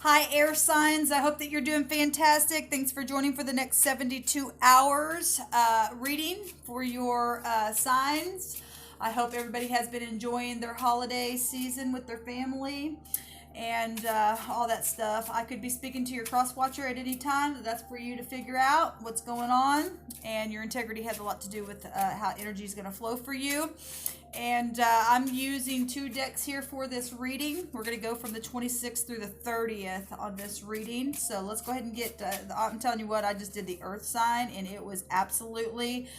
Hi, air signs. I hope that you're doing fantastic. Thanks for joining for the next 72 hours reading for your signs. I hope everybody has been enjoying their holiday season with their family and all that stuff. I could be speaking to your cross watcher at any time. That's for you to figure out what's going on. And your integrity has a lot to do with how energy is going to flow for you. And I'm using 2 decks here for this reading. We're going to go from the 26th through the 30th on this reading. So let's go ahead and get, I'm telling you what, I just did the earth sign and it was absolutely,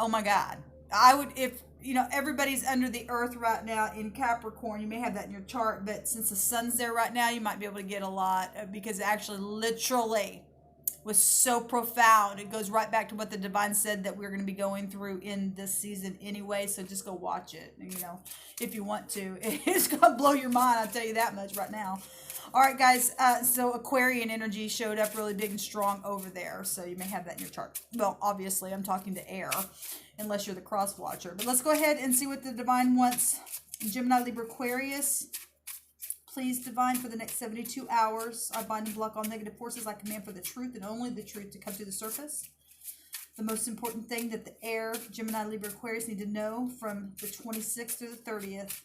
oh my God. I would, if, you know, everybody's under the earth right now in Capricorn. You may have that in your chart, but since the sun's there right now, you might be able to get a lot because it actually literally was so profound. It goes right back to what the divine said that we're going to be going through in this season anyway. So just go watch it, you know, if you want to. It's going to blow your mind. I'll tell you that much right now. All right, guys. So Aquarian energy showed up really big and strong over there. So you may have that in your chart. Well, obviously, I'm talking to air, unless you're the cross watcher. But let's go ahead and see what the divine wants. Gemini, Libra, Aquarius. Please, divine, for the next 72 hours, I bind and block all negative forces. I command for the truth and only the truth to come to the surface. The most important thing that the air, Gemini, Libra, Aquarius need to know from the 26th through the 30th.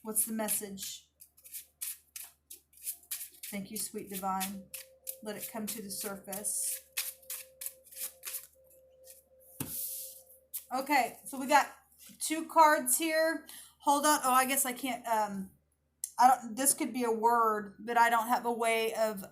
What's the message? Thank you, sweet divine. Let it come to the surface. Okay, so we got 2 cards here. Hold on. Oh, I guess I can't... this could be a word, but I don't have a way of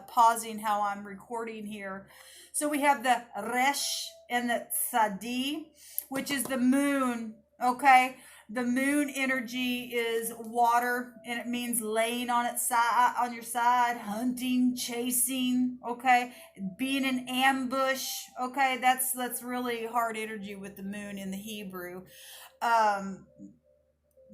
pausing how I'm recording here. So we have the Resh and the Tzadi, which is the moon, okay? The moon energy is water, and it means laying on its side, on your side, hunting, chasing, okay? Being in ambush, okay? That's really hard energy with the moon in the Hebrew.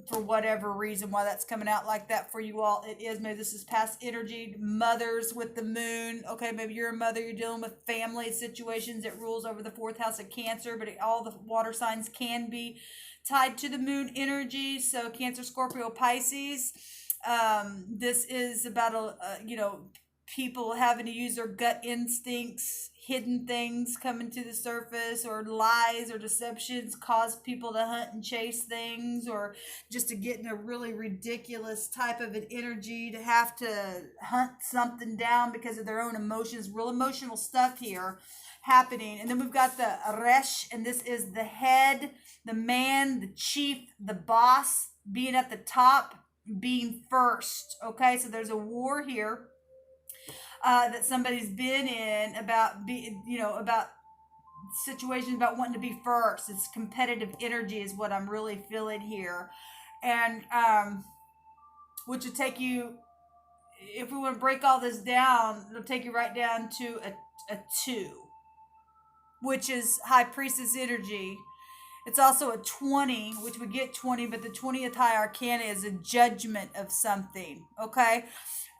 For whatever reason why that's coming out like that for you all, it is. Maybe this is past energy. Mothers with the moon, okay? Maybe you're a mother, you're dealing with family situations. It rules over the 4th house of Cancer, but all the water signs can be tied to the moon energy. So Cancer, Scorpio, Pisces. This is about people having to use their gut instincts. Hidden things coming to the surface, or lies or deceptions cause people to hunt and chase things, or just to get in a really ridiculous type of an energy to have to hunt something down because of their own emotions. Real emotional stuff here happening. And then we've got the Resh, and this is the head, the man, the chief, the boss, being at the top, being first. Okay, so there's a war here that somebody's been in about about situations about wanting to be first. It's competitive energy is what I'm really feeling here, and which would take you, if we want to break all this down, it'll take you right down to a 2, which is High Priestess energy. It's also a 20, which would get 20, but the 20th High Arcana is a judgment of something, okay?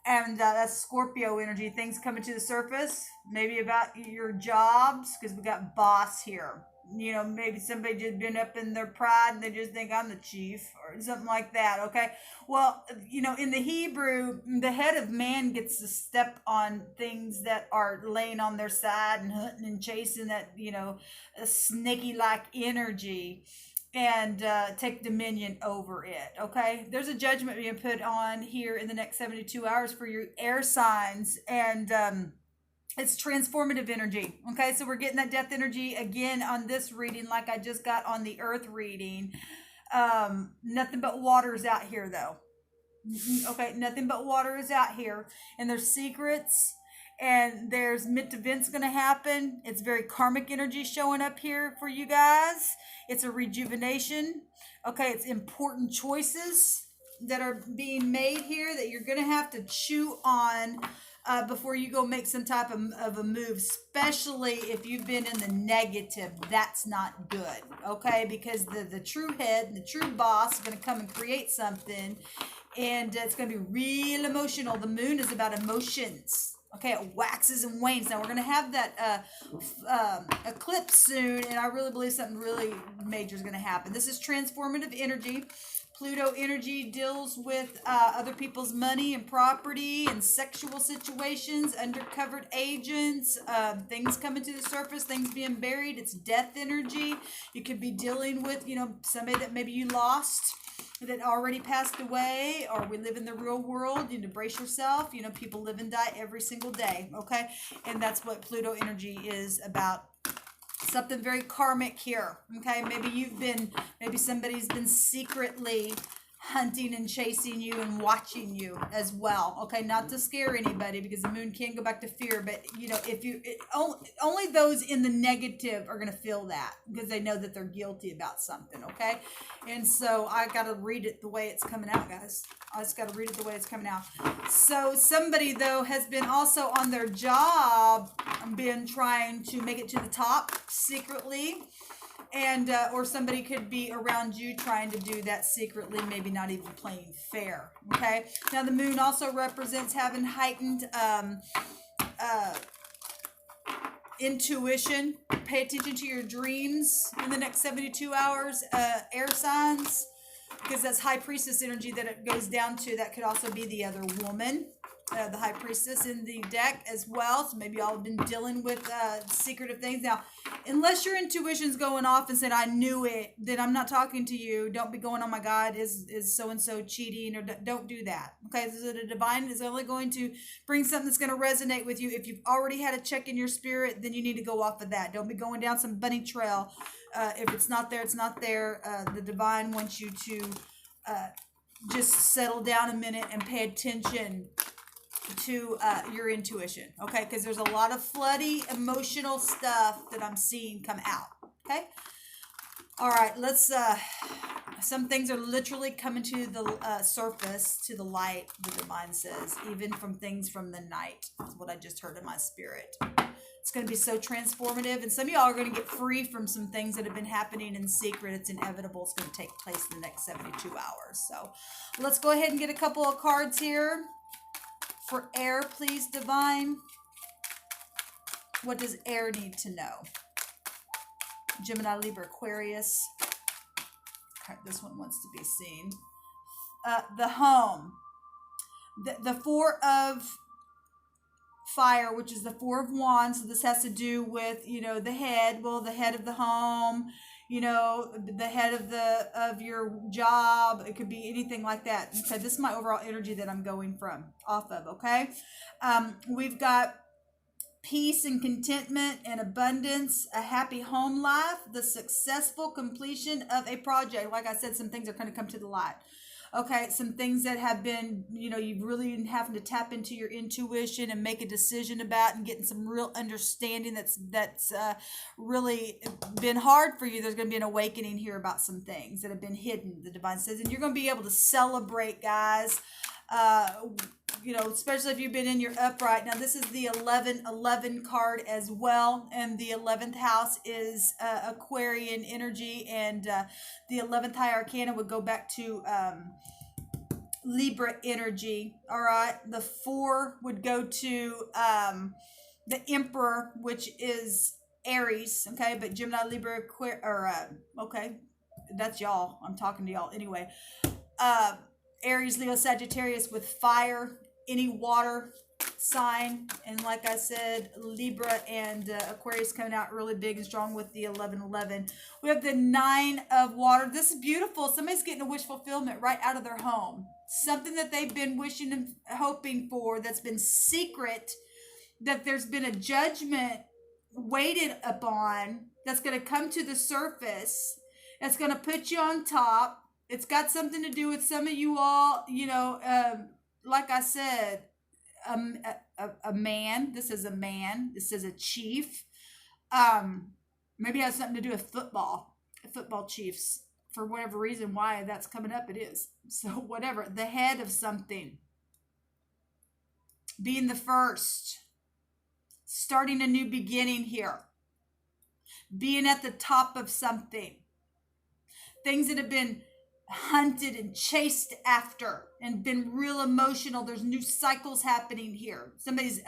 And that's Scorpio energy. Things coming to the surface. Maybe about your jobs, because we got boss here. You know, maybe somebody just been up in their pride and they just think I'm the chief or something like that, okay? Well, you know, in the Hebrew, the head of man gets to step on things that are laying on their side and hunting and chasing that, you know, a snaky-like energy, and take dominion over it, okay? There's a judgment being put on here in the next 72 hours for your air signs, and it's transformative energy, okay? So we're getting that death energy again on this reading like I just got on the earth reading. Nothing but water is out here, though. Okay, nothing but water is out here, and there's secrets, and there's mid events going to happen. It's very karmic energy showing up here for you guys. It's a rejuvenation. Okay, it's important choices that are being made here that you're going to have to chew on before you go make some type of a move, especially if you've been in the negative. That's not good, okay? Because the true head, the true boss is going to come and create something, and it's going to be real emotional. The moon is about emotions. Okay, it waxes and wanes. Now, we're going to have that eclipse soon, and I really believe something really major is going to happen. This is transformative energy. Pluto energy deals with other people's money and property and sexual situations, undercovered agents, things coming to the surface, things being buried. It's death energy. You could be dealing with, somebody that maybe you lost, that already passed away, or we live in the real world. You need to brace yourself. People live and die every single day, okay? And that's what Pluto energy is about. Something very karmic here, okay? Maybe somebody's been secretly hunting and chasing you and watching you as well, okay? Not to scare anybody, because the moon can go back to fear, but only those in the negative are going to feel that, because they know that they're guilty about something, okay? And so I got to read it the way it's coming out, guys. I just got to read it the way it's coming out. So somebody, though, has been also on their job, been trying to make it to the top secretly, and or somebody could be around you trying to do that secretly, maybe not even playing fair, okay? Now, the moon also represents having heightened intuition. Pay attention to your dreams in the next 72 hours, air signs, because that's high priestess energy that it goes down to. That could also be the other woman, the high priestess in the deck as well. So maybe y'all have been dealing with secretive things. Now, unless your intuition's going off and said, I knew it, then I'm not talking to you. Don't be going, oh my God, is so-and-so cheating, or don't do that. Okay, so the divine is only going to bring something that's going to resonate with you. If you've already had a check in your spirit, then you need to go off of that. Don't be going down some bunny trail. If it's not there, it's not there. The divine wants you to just settle down a minute and pay attention to your intuition, okay? Because there's a lot of floody emotional stuff that I'm seeing come out, okay? All right, let's some things are literally coming to the surface, to the light, the divine says, even from things from the night. That's what I just heard in my spirit. It's going to be so transformative, and some of y'all are going to get free from some things that have been happening in secret. It's inevitable. It's going to take place in the next 72 hours. So let's go ahead and get a couple of cards here. For air, please, divine. What does air need to know? Gemini, Libra, Aquarius. Okay, this one wants to be seen. The home. The Four of Fire, which is the Four of Wands. So this has to do with, the head. Well, the head of the home. The head of your job. It could be anything like that. Okay, this is my overall energy that I'm going off of, okay? We've got peace and contentment and abundance, a happy home life, the successful completion of a project. Like I said, some things are going to come to the light. Okay, some things that have been, you've really been having to tap into your intuition and make a decision about, and getting some real understanding that's really been hard for you. There's going to be an awakening here about some things that have been hidden, the divine says, and you're going to be able to celebrate, guys. Especially if you've been in your upright. Now, this is the 1111 card as well, and the 11th house is Aquarian energy, and the 11th high arcana would go back to Libra energy. All right, the 4 would go to the Emperor, which is Aries. Okay, but Gemini, Libra, okay, that's y'all. I'm talking to y'all anyway. Aries, Leo, Sagittarius with fire, any water sign, and like I said, Libra and Aquarius coming out really big and strong with the 1111. We have the 9 of water. This is beautiful. Somebody's getting a wish fulfillment right out of their home. Something that they've been wishing and hoping for that's been secret, that there's been a judgment waited upon that's going to come to the surface, that's going to put you on top. It's got something to do with some of you all, like I said, a man. This is a man. This is a chief. Maybe it has something to do with football chiefs. For whatever reason, why that's coming up, it is. So whatever. The head of something. Being the first. Starting a new beginning here. Being at the top of something. Things that have been hunted and chased after and been real emotional. There's new cycles happening here. Somebody's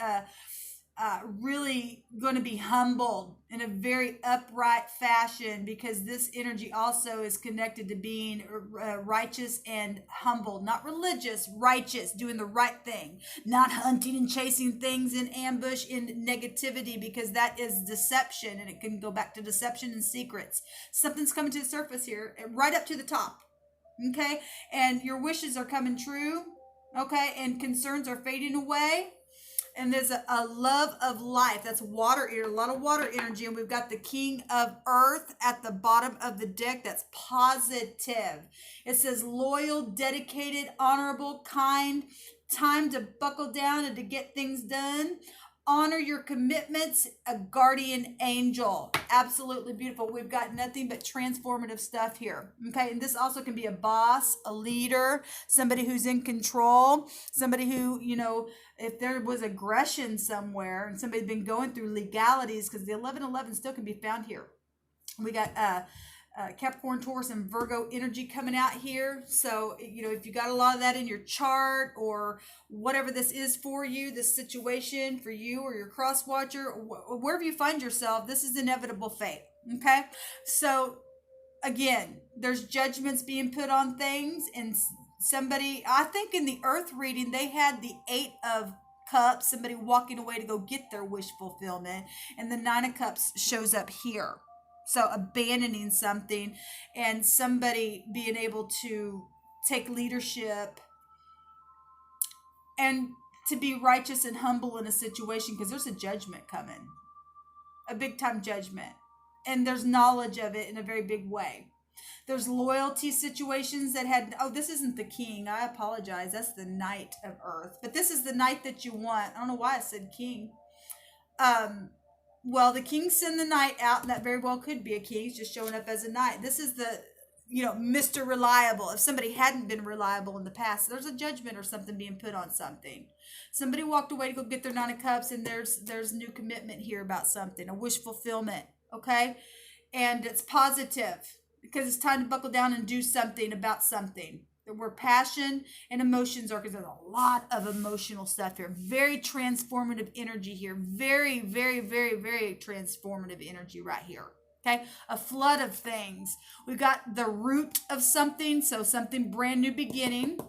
really going to be humbled in a very upright fashion, because this energy also is connected to being righteous and humble, not religious, righteous, doing the right thing, not hunting and chasing things in ambush, in negativity, because that is deception, and it can go back to deception and secrets. Something's coming to the surface here, right up to the top. Okay, and your wishes are coming true. Okay, and concerns are fading away. And there's a love of life. That's water here, a lot of water energy. And we've got the King of Earth at the bottom of the deck. That's positive. It says loyal, dedicated, honorable, kind, time to buckle down and to get things done. Honor your commitments, a guardian angel. Absolutely beautiful. We've got nothing but transformative stuff here. Okay, and this also can be a boss, a leader, somebody who's in control, somebody who, you know, if there was aggression somewhere and somebody's been going through legalities, because the 1111 still can be found here. We got Capricorn, Taurus, and Virgo energy coming out here. So, you know, if you got a lot of that in your chart, or whatever this is for you, this situation for you or your cross watcher, wherever you find yourself, this is inevitable fate. Okay, so again, there's judgments being put on things, and somebody, I think in the Earth reading, they had the 8 of Cups, somebody walking away to go get their wish fulfillment, and the 9 of Cups shows up here. So abandoning something, and somebody being able to take leadership and to be righteous and humble in a situation, because there's a judgment coming, a big time judgment, and there's knowledge of it in a very big way. There's loyalty situations that had, oh, this isn't the King. I apologize. That's the Knight of Earth. But this is the Knight that you want. I don't know why I said King. Well, the King sent the Knight out, and that very well could be a King. He's just showing up as a Knight. This is the, you know, Mr. Reliable. If somebody hadn't been reliable in the past, there's a judgment or something being put on something. Somebody walked away to go get their 9 of Cups, and there's new commitment here about something, a wish fulfillment, okay? And it's positive, because it's time to buckle down and do something about something. Where passion and emotions are, because there's a lot of emotional stuff here. Very transformative energy here. Very, very, very, very transformative energy right here. Okay, a flood of things. We've got the root of something, so something brand new beginning.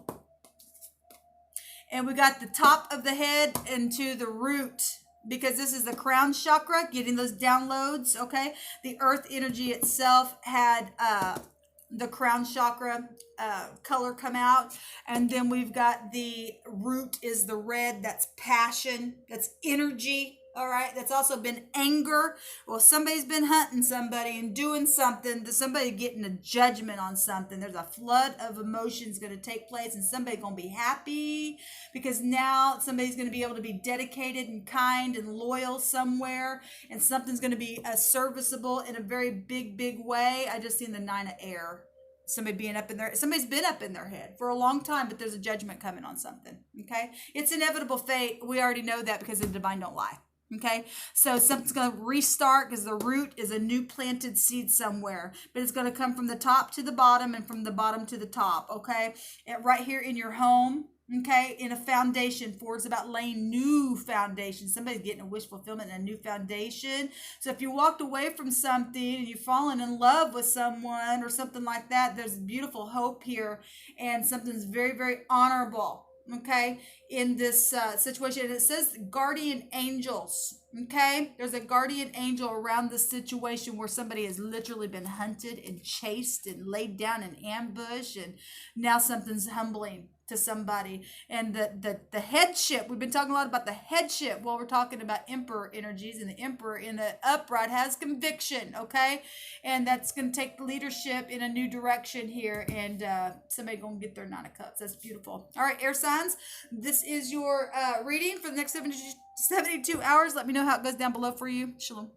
And we got the top of the head into the root, because this is the crown chakra, getting those downloads. Okay, the earth energy itself had the crown chakra color come out, and then we've got the root is the red. That's passion, that's energy. All right, that's also been anger. Well, somebody's been hunting somebody and doing something, somebody getting a judgment on something. There's a flood of emotions going to take place, and somebody's going to be happy, because now somebody's going to be able to be dedicated and kind and loyal somewhere, and something's going to be serviceable in a very big, big way. I just seen the 9 of Air. Somebody's been up in their head for a long time, but there's a judgment coming on something. Okay, it's inevitable fate. We already know that, because the divine don't lie. Okay, so something's going to restart, because the root is a new planted seed somewhere, but it's going to come from the top to the bottom and from the bottom to the top. Okay, and right here in your home. Okay, in a foundation. 4 is about laying new foundation. Somebody's getting a wish fulfillment and a new foundation. So if you walked away from something and you've fallen in love with someone or something like that, there's beautiful hope here, and something's very, very honorable. Okay, in this situation, and it says guardian angels. Okay, there's a guardian angel around this situation where somebody has literally been hunted and chased and laid down in ambush, and now something's humbling to somebody. And the headship, we've been talking a lot about the headship. Well, we're talking about emperor energies, and the emperor in the upright has conviction. Okay, and that's going to take leadership in a new direction here, and somebody gonna get their 9 of Cups. That's beautiful. All right, air signs, this is your reading for the next 72 hours. Let me know how it goes down below for you. Shalom.